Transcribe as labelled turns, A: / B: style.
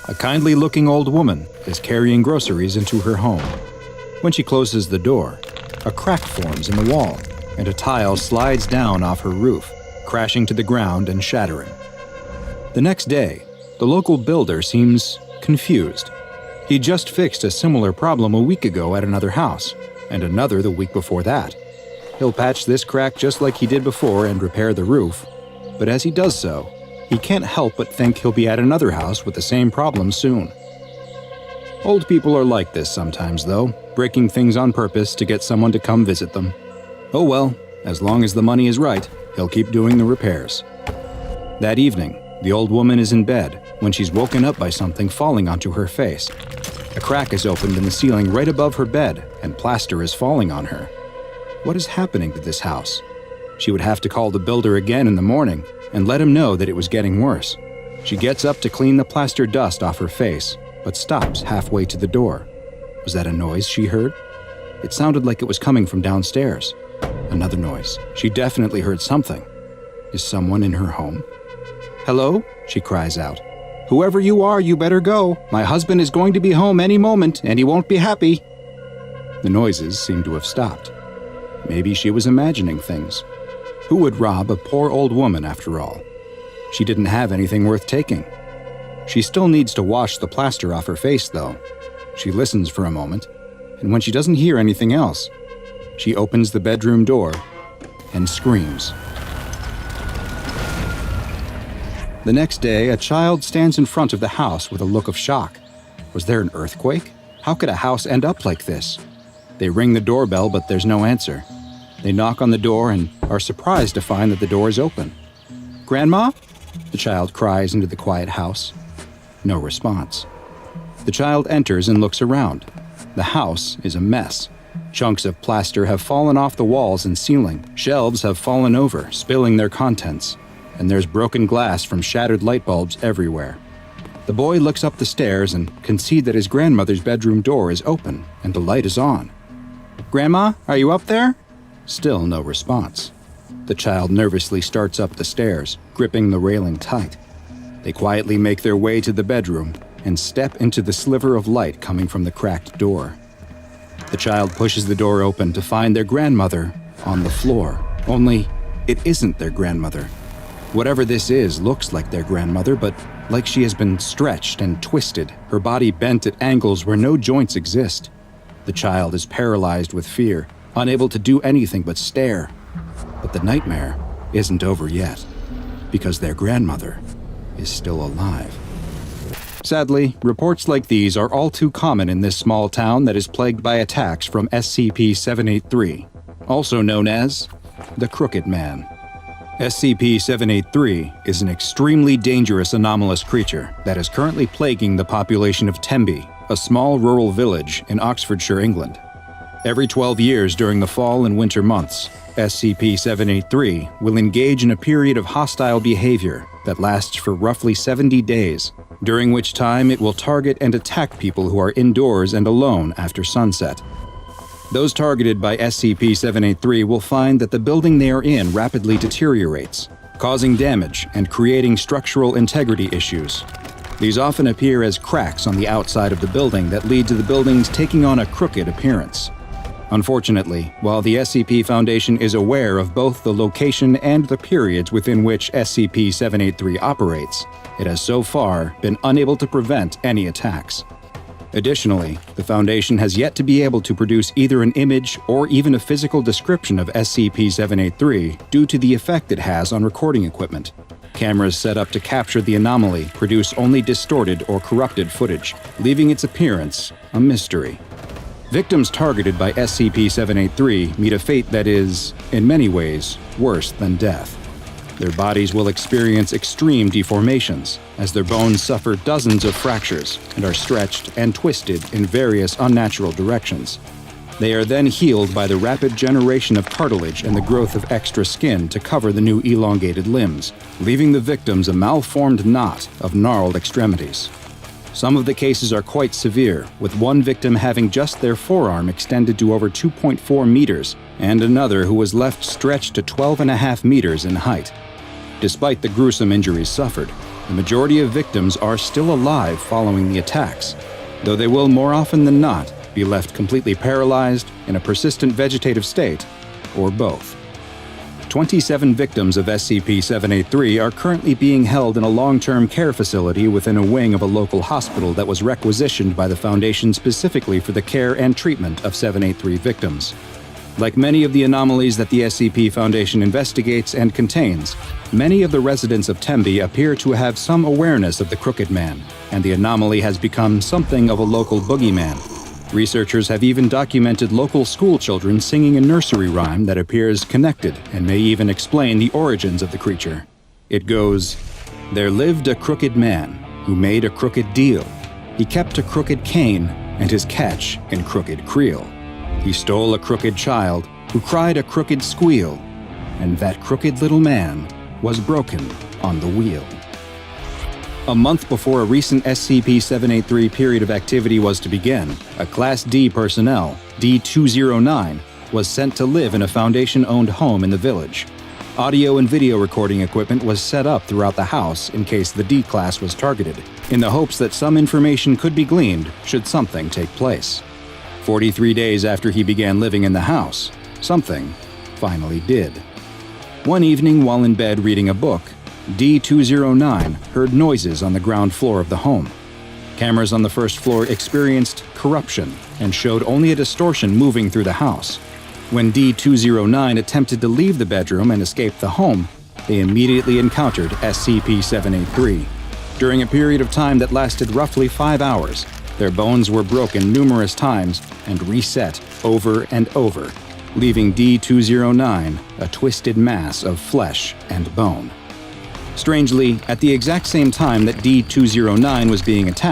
A: A kindly-looking old woman is carrying groceries into her home. When she closes the door, a crack forms in the wall, and a tile slides down off her roof, crashing to the ground and shattering. The next day, the local builder seems confused. He just fixed a similar problem a week ago at another house, and another the week before that. He'll patch this crack just like he did before and repair the roof, but as he does so, he can't help but think he'll be at another house with the same problem soon. Old people are like this sometimes, though, breaking things on purpose to get someone to come visit them. Oh well, as long as the money is right, he'll keep doing the repairs. That evening, the old woman is in bed when she's woken up by something falling onto her face. A crack is opened in the ceiling right above her bed, and plaster is falling on her. What is happening to this house? She would have to call the builder again in the morning and let him know that it was getting worse. She gets up to clean the plaster dust off her face, but stops halfway to the door. Was that a noise she heard? It sounded like it was coming from downstairs. Another noise. She definitely heard something. Is someone in her home? "Hello?" she cries out. "Whoever you are, you better go. My husband is going to be home any moment, and he won't be happy." The noises seem to have stopped. Maybe she was imagining things. Who would rob a poor old woman, after all? She didn't have anything worth taking. She still needs to wash the plaster off her face, though. She listens for a moment, and when she doesn't hear anything else, she opens the bedroom door and screams. The next day, a child stands in front of the house with a look of shock. Was there an earthquake? How could a house end up like this? They ring the doorbell, but there's no answer. They knock on the door and are surprised to find that the door is open. "Grandma?" the child cries into the quiet house. No response. The child enters and looks around. The house is a mess. Chunks of plaster have fallen off the walls and ceiling. Shelves have fallen over, spilling their contents. And there's broken glass from shattered light bulbs everywhere. The boy looks up the stairs and can see that his grandmother's bedroom door is open and the light is on. "Grandma, are you up there?" Still no response. The child nervously starts up the stairs, gripping the railing tight. They quietly make their way to the bedroom and step into the sliver of light coming from the cracked door. The child pushes the door open to find their grandmother on the floor. Only, it isn't their grandmother. Whatever this is looks like their grandmother, but like she has been stretched and twisted, her body bent at angles where no joints exist. The child is paralyzed with fear, unable to do anything but stare. But the nightmare isn't over yet, because their grandmother is still alive. Sadly, reports like these are all too common in this small town that is plagued by attacks from SCP-783, also known as the Crooked Man. SCP-783 is an extremely dangerous anomalous creature that is currently plaguing the population of Tembe, a small rural village in Oxfordshire, England. Every 12 years during the fall and winter months, SCP-783 will engage in a period of hostile behavior that lasts for roughly 70 days, during which time it will target and attack people who are indoors and alone after sunset. Those targeted by SCP-783 will find that the building they are in rapidly deteriorates, causing damage and creating structural integrity issues. These often appear as cracks on the outside of the building that lead to the buildings taking on a crooked appearance. Unfortunately, while the SCP Foundation is aware of both the location and the periods within which SCP-783 operates, it has so far been unable to prevent any attacks. Additionally, the Foundation has yet to be able to produce either an image or even a physical description of SCP-783 due to the effect it has on recording equipment. Cameras set up to capture the anomaly produce only distorted or corrupted footage, leaving its appearance a mystery. Victims targeted by SCP-783 meet a fate that is, in many ways, worse than death. Their bodies will experience extreme deformations, as their bones suffer dozens of fractures and are stretched and twisted in various unnatural directions. They are then healed by the rapid generation of cartilage and the growth of extra skin to cover the new elongated limbs, leaving the victims a malformed knot of gnarled extremities. Some of the cases are quite severe, with one victim having just their forearm extended to over 2.4 meters, and another who was left stretched to 12.5 meters in height. Despite the gruesome injuries suffered, The majority of victims are still alive following the attacks, though they will more often than not be left completely paralyzed, in a persistent vegetative state, or both. 27 victims of SCP-783 are currently being held in a long-term care facility within a wing of a local hospital that was requisitioned by the Foundation specifically for the care and treatment of 783 victims. Like many of the anomalies that the SCP Foundation investigates and contains, many of the residents of Tembe appear to have some awareness of the Crooked Man, and the anomaly has become something of a local boogeyman. Researchers have even documented local schoolchildren singing a nursery rhyme that appears connected and may even explain the origins of the creature. It goes, "There lived a crooked man who made a crooked deal. He kept a crooked cane and his catch in crooked creel. He stole a crooked child who cried a crooked squeal, and that crooked little man was broken on the wheel." A month before a recent SCP-783 period of activity was to begin, a Class D personnel, D-209, was sent to live in a Foundation-owned home in the village. Audio and video recording equipment was set up throughout the house in case the D-Class was targeted, in the hopes that some information could be gleaned should something take place. 43 days after he began living in the house, something finally did. One evening while in bed reading a book, D-209 heard noises on the ground floor of the home. Cameras on the first floor experienced corruption and showed only a distortion moving through the house. When D-209 attempted to leave the bedroom and escape the home, they immediately encountered SCP-783. During a period of time that lasted roughly 5 hours, their bones were broken numerous times and reset over and over, leaving D-209 a twisted mass of flesh and bone. Strangely, at the exact same time that D-209 was being attacked,